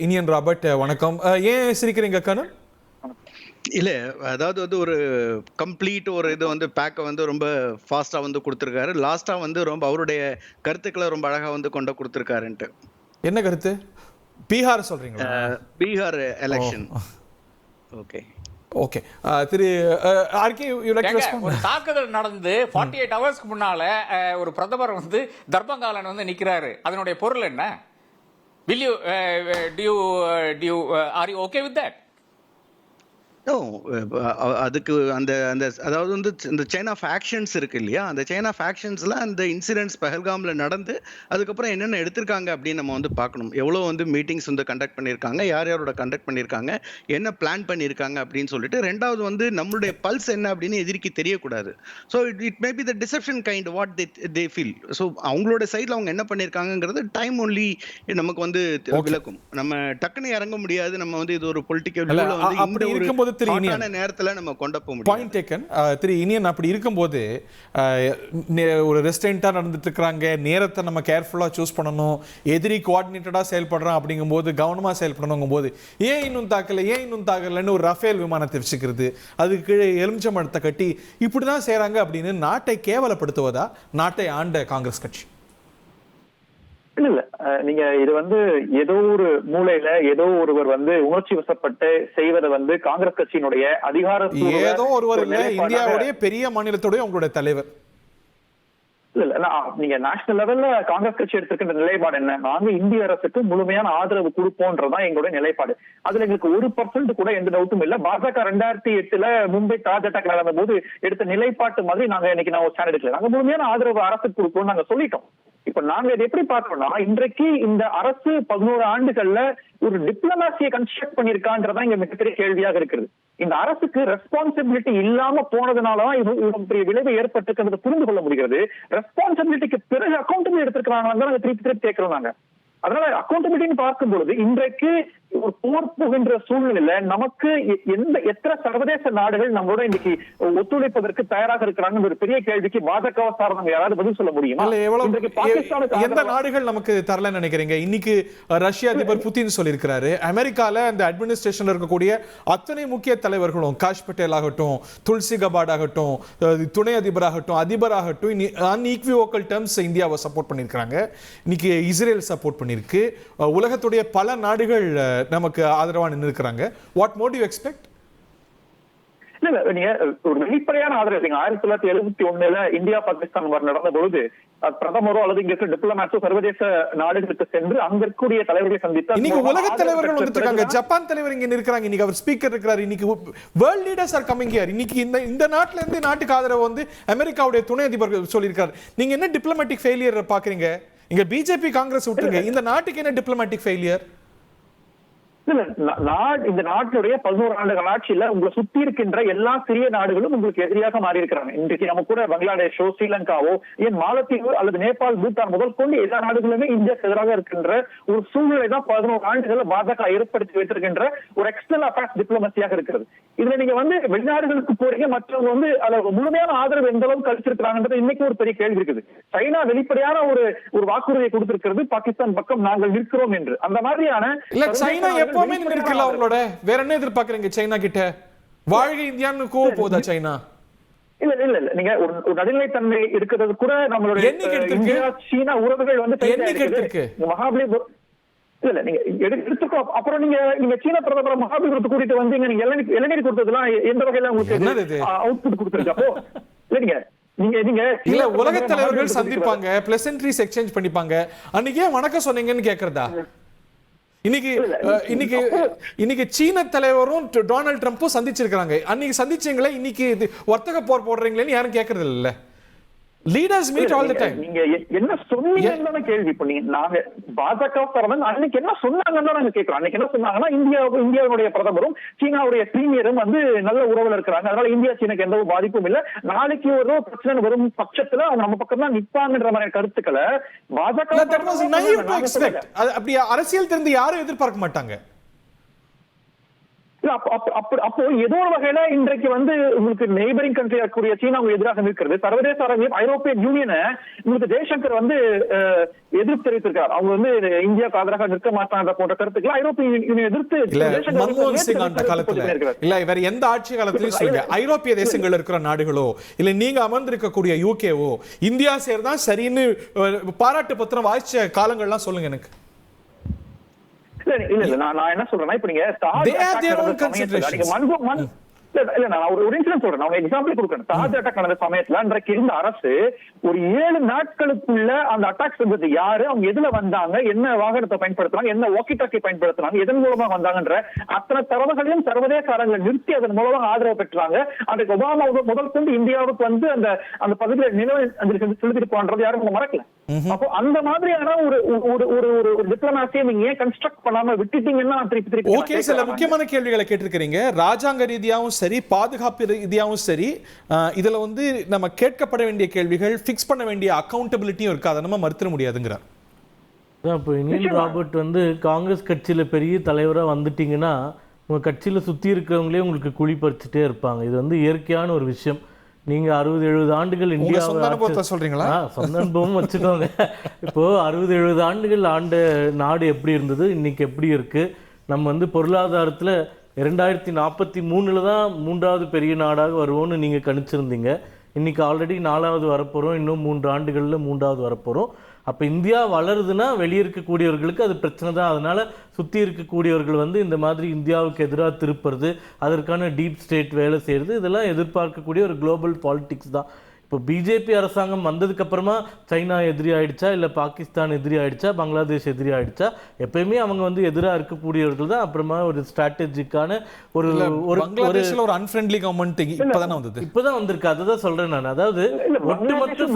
Iniyan Robert வணக்கம். ஏன் சிரிக்கிறீங்க கண்ணன்? இல்ல அதாவது வந்து ஒரு கம்ப்ளீட் ஒரு இது வந்து பேக்கை வந்து ரொம்ப ஃபாஸ்டா வந்து கொடுத்துருக்காரு. லாஸ்டா வந்து ரொம்ப அவருடைய கருத்துக்களை ரொம்ப அழகா வந்து கொண்டு கொடுத்துருக்காருன்ட்டு. என்ன கருத்து? பீகார் சொல்றீங்களா? Bihar election. Okay okay. Thiru RK, you like to respond? ஒரு தாக்குதல் நடந்து 48 ஹவர்ஸ்க்கு முன்னால ஒரு பிரதமர் வந்து தர்பங்காலன் வந்து நிக்கிறாரு. அதனுடைய பொருள் என்ன? will you are you okay with that? அதுக்கு அந்த அந்த அதாவது வந்து இந்த செயின் ஆஃப் ஆக்ஷன்ஸ் இருக்கு இல்லையா, அந்த செயின் ஆஃப் ஆக்ஷன்ஸ்ல அந்த இன்சிடென்ட்ஸ் பஹல்காம்ல நடந்து அதுக்கப்புறம் என்னென்ன எடுத்திருக்காங்க அப்படின்னு நம்ம வந்து பார்க்கணும். எவ்வளோ வந்து மீட்டிங்ஸ் வந்து கண்டக்ட் பண்ணியிருக்காங்க, யார் யாரோட கண்டக்ட் பண்ணியிருக்காங்க, என்ன பிளான் பண்ணியிருக்காங்க அப்படின்னு சொல்லிட்டு. ரெண்டாவது வந்து நம்மளுடைய பல்ஸ் என்ன அப்படின்னு எதிரிக்கு தெரியக்கூடாது. So it may be the deception kind what they feel. So அவங்களோட சைடில் அவங்க என்ன பண்ணியிருக்காங்கிறது டைம் ஒன்லி நமக்கு வந்து விளக்கும். நம்ம டக்குன்னு இறங்க முடியாது. நம்ம வந்து இது ஒரு பொலிட்டிக்கல் இருக்கும்போது நேரத்துல நம்ம கொண்டு போக முடியும். Point taken. திரு இனியன், அப்படி இருக்கும்போது ஒரு ரெஸ்டாரண்டா நடந்துட்டு இருக்காங்க, நேரத்தை நம்ம கேர்ஃபுல்லா சூஸ் பண்ணணும், எதிரி கோஆர்டினேட்டடா செயல்படுறான் அப்படிங்கும்போது கவனமா செயல்படணுங்கும் போது ஏன் இன்னும் தாக்கலன்னு ஒரு ரஃபேல் விமானத்தை வச்சுக்கிறது, அதுக்கு கீழே எலுமிச்சம்பழத்தை கட்டி இப்படிதான் செய்றாங்க அப்படின்னு நாட்டை கேவலப்படுத்துவதா நாட்டை ஆண்ட காங்கிரஸ் கட்சி? இல்ல நீங்க இது வந்து ஏதோ ஒரு மூலையில ஏதோ ஒருவர் வந்து உணர்ச்சி வசப்பட்டு செய்வதை வந்து காங்கிரஸ் கட்சியினுடைய அதிகாரப்பூர்வ ஏதோ ஒருவர் இல்ல, இந்தியாவுடைய பெரிய மாநிலத்துடைய உங்களுடைய தலைவர். இல்ல நீங்க நேஷனல் லெவல்ல காங்கிரஸ் கட்சி எடுத்திருக்கின்ற நிலைப்பாடு என்ன? நாங்க இந்திய அரசுக்கு முழுமையான ஆதரவு கொடுப்போம்ன்றதான் எங்களுடைய நிலைப்பாடு. அதுல எங்களுக்கு 1% கூட எந்த டவுட்டும் இல்ல. பாஜக 2008 மும்பை தாஜ் அட்டாக் நடந்த போது எடுத்த நிலைப்பாட்டு மாதிரி நாங்க இன்னைக்கு நான் ஸ்டாண்ட் எடுக்கல. நாங்க முழுமையான ஆதரவு அரசுக்கு கொடுப்போம் நாங்க சொல்லிட்டோம். இப்ப நாங்க இதை எப்படி பார்க்கணும்னா, இன்றைக்கு இந்த அரசு 11 ஆண்டுகள்ல ஒரு டிப்ளமாசியை கன்ஸ்ட்ரக்ட் பண்ணிருக்கான்றதான் இங்க மிகப்பெரிய கேள்வியாக இருக்கிறது. இந்த அரசுக்கு ரெஸ்பான்சிபிலிட்டி இல்லாம போனதுனாலதான் இவ்வளவு பெரிய விளைவு ஏற்பட்டிருக்கிறது புரிந்து கொள்ள முடிகிறது. ரெஸ்பான்சிபிலிட்டிக்கு பிறகு அக்கௌண்டபிலிட்டி எடுத்திருக்கிறாங்க திருப்பி கேட்கிறோம் நாங்க. அதனால அக்கௌண்டபிலிட்டின்னு பார்க்கும் பொழுது இன்றைக்கு ஒரு போர் போகின்ற சூழ்நிலையில நமக்கு எத்தனை சர்வதேச நாடுகள் நம்மளோட இன்னைக்கு ஒத்துழைப்பதற்கு தயாராக இருக்கிறாங்க ஒரு பெரிய கேள்விக்கு பாஜக சார்ந்தவங்க யாராவது பதில் சொல்ல முடியுமா? எந்த நாடுகள் நமக்கு தரலன்னு நினைக்கிறீங்க? இன்னைக்கு ரஷ்ய அதிபர் புதின் சொல்லியிருக்கிறாரு, அமெரிக்கால அந்த அட்மினிஸ்ட்ரேஷன்ல இருக்கக்கூடிய அத்தனை முக்கிய தலைவர்களும், காஷ் பட்டேல் ஆகட்டும், துல்சி கபாட் ஆகட்டும், துணை அதிபராகட்டும், அதிபராகட்டும், அன்ஈக்விவோக்கல் டர்ம்ஸ் இந்தியாவை சப்போர்ட் பண்ணியிருக்காங்க. இன்னைக்கு இஸ்ரேல் சப்போர்ட் பண்ணிருக்கு. உலகத்துடைய பல நாடுகள் நமக்கு ஆதரவா நின்னுக்கிறாங்க. What more do you expect? இல்ல நீங்க ஒரு வெளிப்படையான ஆதரவு. 1971 இந்தியா பாகிஸ்தான் நடந்த பொழுது பிரதமரோ அல்லது இங்க இருக்க டிப்ளமேட்ஸோ சர்வதேச நாடுகளுக்கு சென்று அங்க இருக்கக்கூடிய தலைவர்களை சந்தித்து இன்னைக்கு உலக தலைவர்கள் வந்துட்டு இருக்காங்க. ஜப்பான் தலைவர் இங்க இருக்கிறாங்க, இன்னைக்கு அவர் ஸ்பீக்கர் இருக்கிறார். இன்னைக்கு world leaders are coming here. இன்னைக்கு இந்த நாட்டுல இருந்து நாட்டுக்கு ஆதரவு வந்து அமெரிக்காவுடைய துணை அதிபர் சொல்லியிருக்காரு. நீங்க என்ன டிப்ளமேட்டிக் ஃபெயிலியர் பாக்குறீங்க? இங்க பிஜேபி காங்கிரஸ் விட்டுருங்க, இந்த நாட்டுக்கு என்ன டிப்ளமேட்டிக் ஃபெயிலியர்? இந்த நாட்டுடைய 11 ஆண்டுகள் ஆட்சியில உங்களை சுத்தி இருக்கின்ற எல்லா சிறிய நாடுகளும் உங்களுக்கு எதிரியாக மாறி இருக்கிறாங்க. இன்றைக்கு நம்ம கூட பங்களாதேஷோ, ஸ்ரீலங்காவோ, ஏன் மாலத்தீவு அல்லது நேபாள், பூட்டான் முதல் கொண்டு எல்லா நாடுகளுமே இந்தியாவுக்கு எதிராக இருக்கின்ற ஒரு சூழ்நிலை தான் 11 ஆண்டுகள் பாஜக ஏற்படுத்தி வைத்திருக்கின்ற ஒரு எக்ஸ்டர்னல் அஃபேர்ஸ் டிப்ளமசியாக இருக்கிறது. இதுல நீங்க வந்து வெளிநாடுகளுக்கு போறீங்க, மற்றவங்க வந்து அதுல முழுமையான ஆதரவு எந்த அளவுக்கு அளிச்சிருக்கிறாங்கன்றது இன்னைக்கு ஒரு பெரிய கேள்வி இருக்குது. சைனா வெளிப்படையான ஒரு வாக்குறுதியை கொடுத்திருக்கிறது, பாகிஸ்தான் பக்கம் நாங்கள் நிற்கிறோம் என்று. அந்த மாதிரியான அவங்களோட வேற என்ன எதிர்பார்க்கறீங்க சைனா கிட்ட? வாழ்க இந்தியான்னு கோவ போதா சைனா? இல்ல நீங்க ஒரு நடுநிலைத்தன்மை இருக்கிறது கூட நம்மளுடைய இந்தியா சீனா உறவுகள் வந்து மகாபலிபுரம் இல்ல நீங்க எடுத்துக்கோ. அப்புறம் நீங்க சீன பிரதமர் மகாபலிபுரத்தை கூட்டிட்டு வந்து நீங்க இளநீர் கொடுத்ததுலாம் எந்த வகையில உங்களுக்கு அவுட்புட் கொடுத்துருக்கு? அப்போ நீங்க இல்ல உலக தலைவர்கள் சந்திப்பாங்க, பிளசன்ட்ரிஸ் எக்ஸ்சேஞ்ச் பண்ணிப்பாங்க, அன்னைக்கே வணக்கம் சொன்னீங்கன்னு கேக்குறதா? இன்னைக்கு சீன தலைவரும் டொனால்ட் ட்ரம்ப்பும் சந்திச்சிருக்காங்க. அன்னைக்கு சந்திச்சீங்களே, இன்னைக்கு வர்த்தக போர் போடுறீங்களேன்னு யாரும் கேட்கறது இல்ல. Leaders meet all the time. நீங்க என்ன சொன்னீங்கன்னு கேள்வி பண்ணீங்க. நாங்க பாஜக சார்ந்தவங்க அன்னைக்கு என்ன சொன்னாங்கன்னு நாங்க கேட்கிறோம். அன்னைக்கு என்ன சொன்னாங்கன்னா, இந்தியாவுடைய பிரதமரும் சீனாவுடைய பிரீமியரும் வந்து நல்ல உறவுல இருக்கிறாங்க, அதனால இந்தியா சீனாக்கு எந்த பாதிப்பும் இல்ல, நாளைக்கு ஒரு பிரச்சனை வரும் பட்சத்துல அவங்க நம்ம பக்கம் தான் நிப்பாங்கன்ற மாதிரி கருத்துக்களை பாஜக அப்படி அரசியல் தெரிந்து யாரும் எதிர்பார்க்க மாட்டாங்க. அப்போ ஏதோ ஒரு வகையில இன்றைக்கு வந்து உங்களுக்கு நெய்பரிங் கண்ட்ரியா இருக்கக்கூடிய சீனாவுக்கு எதிராக நிற்கிறது. சர்வதேச அரங்கில் ஐரோப்பியன் யூனியனை உங்களுக்கு ஜெய்சங்கர் வந்து எதிர்ப்பு தெரிவித்திருக்கார். அவங்க வந்து இந்தியாவுக்கு ஆதரவாக நிற்க மாட்டாங்க போன்ற கருத்துக்கள் ஐரோப்பிய யூனியன் எதிர்த்து மன்மோகன் சிங் அந்த காலத்துல இல்ல வேற எந்த ஆட்சி காலத்திலயும் சொல்லுங்க, ஐரோப்பிய தேசங்கள் இருக்கிற நாடுகளோ இல்ல நீங்க அமர்ந்திருக்கக்கூடிய யூகேவோ இந்தியா சேர்தான் சரின்னு பாராட்டு பத்திரம் வாய்ச்ச காலங்கள்லாம் சொல்லுங்க எனக்கு. இல்ல நான் என்ன சொல்றேன்னா, இப்ப நீங்க இல்ல நான் ஒரு இன்சிடென்ட் சொல்றேன், நான் எக்ஸாம்பிள் கொடுக்குறேன். தாஜ் அட்டாக் நடந்த சமயத்துல அன்றைக்கு இருந்த அரசு ஒரு 7 நாட்களுக்குள்ள அந்த அட்டாக் செஞ்சது யாரு, அவங்க எதுல வந்தாங்க, என்ன வாகனத்தை பயன்படுத்துறாங்க, என்ன வாக்கி டாக்கி பயன்படுத்துறாங்க, எதன் மூலமா வந்தாங்கன்ற அத்தனை தரவுகளையும் சர்வதேச அரங்கில் நிறுத்தி அதன் மூலமாக ஆதரவு பெற்றாங்க. அன்றைக்கு ஒபாமா முதல் கொண்டு இந்தியாவுக்கு வந்து அந்த பகுதியில் நிலவு செலுத்திட்டு போன்றது யாரும் மறக்கல. அப்போ அந்த மாதிரியான ஒரு டிப்ளமாசியை நீங்க ஏன் கன்ஸ்ட்ரக்ட் பண்ணாம விட்டுட்டீங்கன்னா திருப்பி ஓகே. சில முக்கியமான கேள்விகளை கேட்டிருக்கிறீங்க. ராஜாங்க ரீதியாகவும் சரி பாதுகாப்பு ரீதியாகவும் சரி இதுல வந்து நம்ம கேட்கப்பட வேண்டிய கேள்விகள் ஃபிக்ஸ் பண்ண வேண்டிய அக்கௌண்டபிலிட்டியும் இருக்கு. அதை நம்ம மறுத்திட முடியாதுங்கிறார். இப்போ இனியன் ராபர்ட் வந்து காங்கிரஸ் கட்சியில பெரிய தலைவரா வந்துட்டீங்கன்னா உங்க கட்சியில சுத்தி இருக்கிறவங்களே உங்களுக்கு குழி பறிச்சுட்டே இருப்பாங்க. இது வந்து இயற்கையான ஒரு விஷயம். நீங்க 60-70 ஆண்டுகள் இந்தியாவை சொல்றீங்களா? சொந்த அனுபவம் வச்சுக்கோங்க. இப்போ 60-70 ஆண்டுகள் ஆண்ட நாடு எப்படி இருந்தது, இன்னைக்கு எப்படி இருக்கு. நம்ம வந்து பொருளாதாரத்துல 2043 தான் 3வது பெரிய நாடாக வருவோம்னு நீங்க கணிச்சிருந்தீங்க. இன்னைக்கு ஆல்ரெடி 4வது வரப்போறோம், இன்னும் 3 ஆண்டுகள்ல 3வது வரப்போறோம். அப்போ இந்தியா வளருதுன்னா வெளியே இருக்கக்கூடியவர்களுக்கு அது பிரச்சனை தான். அதனால சுற்றி இருக்கக்கூடியவர்கள் வந்து இந்த மாதிரி இந்தியாவுக்கு எதிராக திருப்புறது, அதற்கான டீப் ஸ்டேட் வேலை செய்கிறது, இதெல்லாம் எதிர்பார்க்கக்கூடிய ஒரு குளோபல் பாலிடிக்ஸ் தான். இப்போ பிஜேபி அரசாங்கம் வந்ததுக்கு அப்புறமா சைனா எதிரி ஆயிடுச்சா, இல்லை பாகிஸ்தான் எதிரி ஆயிடுச்சா, பங்களாதேஷ் எதிரி ஆயிடுச்சா? எப்பயுமே அவங்க வந்து எதிராக இருக்கக்கூடியவர்கள் தான். அப்புறமா ஒரு ஸ்ட்ராட்டஜிக்கான ஒரு அன்ஃப்ரெண்ட்லி கவர்மெண்ட் இப்பதான் வந்திருக்கு. அதுதான் சொல்றேன் நான். அதாவது ஒட்டுமொத்த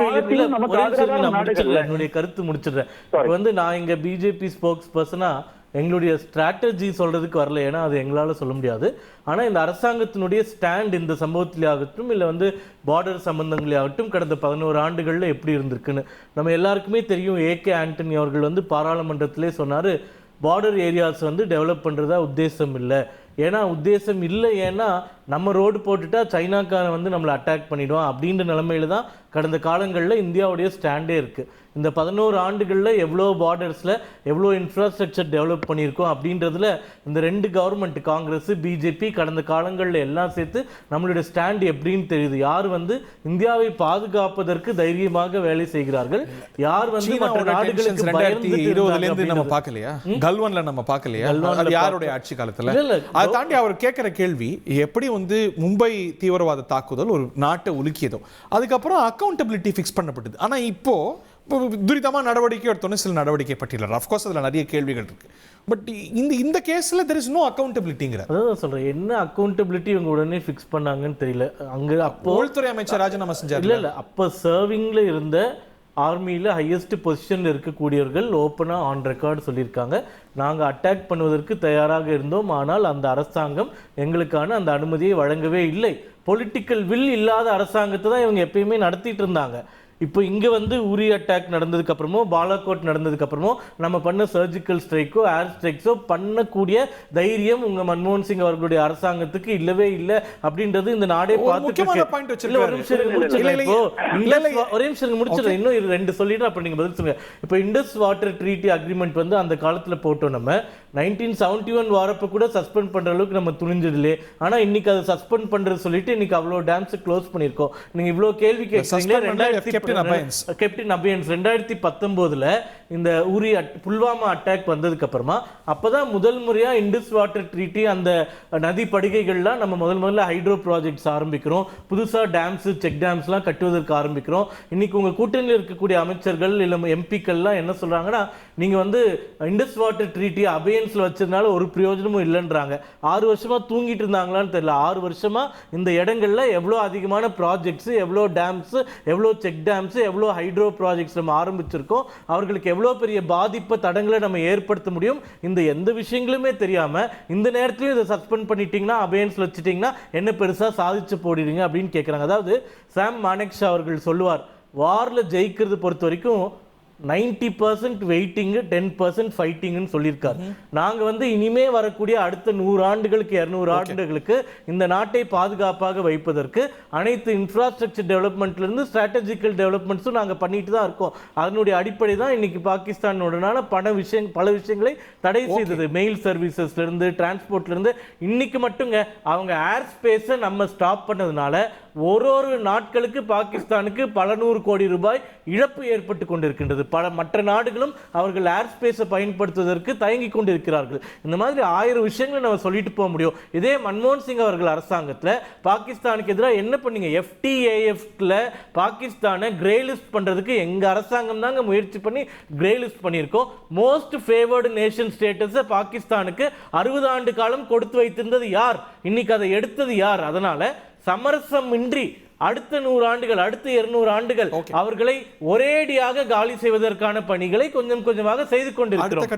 என்னுடைய கருத்து முடிச்சிடுறேன். இப்போ வந்து நான் இங்க பிஜேபி ஸ்போக்ஸ் பர்சனா எங்களுடைய ஸ்ட்ராட்டஜி சொல்றதுக்கு வரல, ஏன்னா அது எங்களால் சொல்ல முடியாது. ஆனால் இந்த அரசாங்கத்தினுடைய ஸ்டாண்ட் இந்த சம்பவத்திலே ஆகட்டும் இல்லை வந்து பார்டர் சம்பந்தங்களே ஆகட்டும் கடந்த 11 ஆண்டுகளில் எப்படி இருந்திருக்குன்னு நம்ம எல்லாருக்குமே தெரியும். ஏகே ஆண்டனி அவர்கள் வந்து பாராளுமன்றத்திலே சொன்னார், பார்டர் ஏரியாஸ் வந்து டெவலப் பண்ணுறதா உத்தேசம் இல்லை. ஏன்னா நம்ம ரோடு போட்டுட்டா சைனாக்கான வந்து நம்மளை அட்டாக் பண்ணிடுவோம் அப்படின்ற நிலைமையில தான் கடந்த காலங்களில் இந்தியாவுடைய ஸ்டாண்டே இருக்குது. இந்த 11 ஆண்டுகளில் எவ்வளோ பார்டர்ஸில் எவ்வளோ இன்ஃப்ராஸ்ட்ரக்சர் டெவலப் பண்ணியிருக்கோம் அப்படின்றதுல இந்த 2 கவர்மெண்ட் காங்கிரஸ் பிஜேபி கடந்த காலங்களில் எல்லாம் சேர்த்து நம்மளுடைய ஸ்டாண்ட் எப்படின்னு தெரியுது. யார் வந்து இந்தியாவை பாதுகாப்பதற்கு தைரியமாக வேலை செய்கிறார்கள், யார் வந்து மற்ற நாடுகளுக்கு நம்ம பார்க்கலையா, கல்வான்ல நம்ம பார்க்கலையா, யாருடைய ஆட்சி காலத்துல. அதை தாண்டி அவர் கேட்கிற கேள்வி, எப்படி வந்து மும்பை தீவிரவாத தாக்குதல் ஒரு நாட்டை உலுக்கியதோ அதுக்கப்புறம் அக்கௌண்டபிலிட்டி ஃபிக்ஸ் பண்ணப்பட்டது. ஆனா இப்போ துரிதமா நடவடிக்கை எடுத்தோன்னு சில நடவடிக்கை பட்டியல். அஃப்கோர்ஸ் அதுல நிறைய கேள்விகள் இருக்கு. பட் இந்த கேஸ்ல there is no accountabilityங்கற. அதான் சொல்றேன், என்ன அக்கௌண்டபிலிட்டி இவங்க உடனே ஃபிக்ஸ் பண்ணாங்கன்னு தெரியல. அங்க அப்போ உள்துறை அமைச்சர் ராஜினாமா செஞ்சார். இல்ல அப்ப சர்விங்ல இருந்த ஆர்மியில் ஹையஸ்ட் பொசிஷனில் இருக்கக்கூடியவர்கள் ஓப்பனாக ஆன் ரெக்கார்டு சொல்லியிருக்காங்க, நாங்கள் அட்டாக் பண்ணுவதற்கு தயாராக இருந்தோம், ஆனால் அந்த அரசாங்கம் எங்களுக்கான அந்த அனுமதியை வழங்கவே இல்லை. பொலிட்டிக்கல் வில் இல்லாத அரசாங்கத்தை தான் இவங்க எப்பயுமே நடத்திட்டு இருந்தாங்க. இப்போ இங்கே வந்து உரி அட்டாக் நடந்ததுக்கு அப்புறமோ பாலாகோட் நடந்ததுக்கு அப்புறமோ நம்ம பண்ண சர்ஜிக்கல் ஸ்ட்ரைக்கோ ஏர் ஸ்ட்ரைக்ஸோ பண்ணக்கூடிய தைரியம் உங்க மன்மோகன் சிங் அவர்களுடைய அரசாங்கத்துக்கு இல்லவே இல்லை அப்படின்றது இந்த நாடே பார்த்துட்டு. ஒரே நிமிஷம் முடிச்சிடறேன், இன்னும் 2 சொல்லிட்டு அப்புறம் நீங்க பதில் சொல்லுங்க. இப்போ இண்டஸ் வாட்டர் ட்ரீட்டி அக்ரிமெண்ட் வந்து அந்த காலத்துல போட்டோம். நம்ம 1971 வாரப்ப கூட சஸ்பெண்ட் பண்ற அளவுக்கு நம்ம துணிஞ்சதில்லே. ஆனா இன்னைக்கு அதை சஸ்பெண்ட் பண்றது சொல்லிட்டு இன்னைக்கு அவ்வளோ டேம்ஸ் க்ளோஸ் பண்ணியிருக்கோம். நீங்க இவ்வளோ கேள்வி கேட்குறீங்களா? கேப்டன் அபயன்ஸ் 2019 இந்த உரி புல்வாமா அட்டாக் வந்ததுக்கு அப்புறமா அப்பதான் முதல் முறையா இண்டஸ் வாட்டர் ட்ரீட்டி அந்த நதி படுகைகள்லாம் நம்ம முதல்ல ஹைட்ரோ ப்ராஜெக்ட்ஸ் ஆரம்பிக்கிறோம், புதுசா டேம்ஸ் செக் டேம்ஸ்லாம் கட்டுவதற்கு ஆரம்பிக்கிறோம். இன்னைக்கு உங்க கூட்டணியில் இருக்கக்கூடிய அமைச்சர்கள் இல்ல எம்பிக்கள்லாம் என்ன சொல்றாங்கன்னா, நீங்க வந்து இண்டஸ் வாட்டர் ட்ரீட்டி அபயன்ஸ்ல வச்சதுனால ஒரு பிரயோஜனமும் இல்லைன்றாங்க. 6 வருஷமா தூங்கிட்டு இருந்தாங்களான்னு தெரியல. 6 வருஷமா இந்த இடங்கள்ல எவ்வளவு அதிகமான ப்ராஜெக்ட்ஸ், எவ்வளவு டேம்ஸ், எவ்வளவு செக் டேம்ஸ், எவ்வளோ ஹைட்ரோ ப்ராஜெக்ட்ஸ் நம்ம ஆரம்பிச்சிருக்கோம், அவர்களுக்கு எவ்வளோ பெரிய பாதிப்பு தடங்களை நம்ம ஏற்படுத்த முடியும், இந்த எந்த விஷயங்களுமே தெரியாம இந்த நேரத்திலையும் இதை சஸ்பெண்ட் பண்ணிட்டீங்கன்னா அபயன்ஸ்ல வச்சுட்டீங்கன்னா என்ன பெருசா சாதிச்சு போடுறீங்க அப்படின்னு கேட்குறாங்க. அதாவது சாம் மானெக்ஷா அவர்கள் சொல்லுவார், வார்ல ஜெயிக்கிறது பொறுத்த வரைக்கும் 90% வெயிட்டிங் 10% ஃபைட்டிங்னு சொல்லியிருக்காரு. நாங்க வந்து இனிமே வரக்கூடிய அடுத்த 100 ஆண்டுகளுக்கு 200 ஆண்டுகளுக்கு இந்த நாட்டை பாதுகாப்பாக வைப்பதற்கு அனைத்து இன்ஃப்ராஸ்ட்ரக்சர் டெவலப்மெண்ட்ல இருந்து ஸ்ட்ராட்டஜிக்கல் டெவலப்மெண்ட்ஸும் நாங்க பண்ணிட்டு தான் இருக்கோம். அதனுடைய அடிப்படை தான் இன்னைக்கு பாகிஸ்தானுடனான பல விஷயங்களை தடை செய்தது. மெயில் சர்வீசஸ்ல இருந்து டிரான்ஸ்போர்ட்ல இருந்து இன்னைக்கு மட்டுங்க அவங்க ஏர் ஸ்பேஸை நம்ம ஸ்டாப் பண்ணதுனால ஒரு நாட்களுக்கு பாகிஸ்தானுக்கு பல 100 கோடி ரூபாய் இழப்பு ஏற்பட்டு கொண்டிருக்கின்றது. மற்ற நாடுகளும் அவர்கள் ஏர் ஸ்பேஸை பயன்படுத்துவதற்கு தயங்கிக் கொண்டிருக்கிறார்கள். இந்த மாதிரி 1000 விஷயங்களை நம்ம சொல்லிட்டு போக முடியும். இதே மன்மோகன் சிங் அவர்கள் அரசாங்கத்தில் பாகிஸ்தானுக்கு எதிராக என்ன பண்ணீங்க? FTAFல பாகிஸ்தானை கிரே லிஸ்ட் பண்றதுக்கு எங்க அரசாங்கம் தாங்க முயற்சி பண்ணி கிரே லிஸ்ட் பண்ணியிருக்கோம். மோஸ்ட் ஃபேவர்டு நேஷன் ஸ்டேட்டஸை பாகிஸ்தானுக்கு 60 ஆண்டு காலம் கொடுத்து வைத்திருந்தது யார்? இன்னைக்கு அதை எடுத்தது யார்? அதனால சமரசமின்றி அடுத்த 100 ஆண்டுகள், அடுத்த 200 ஆண்டுகள் அவர்களை ஒரேடியாக காலி செய்வதற்கான பணிகளை கொஞ்சம் கொஞ்சமாக செய்து கொண்டிருக்கிறோம்.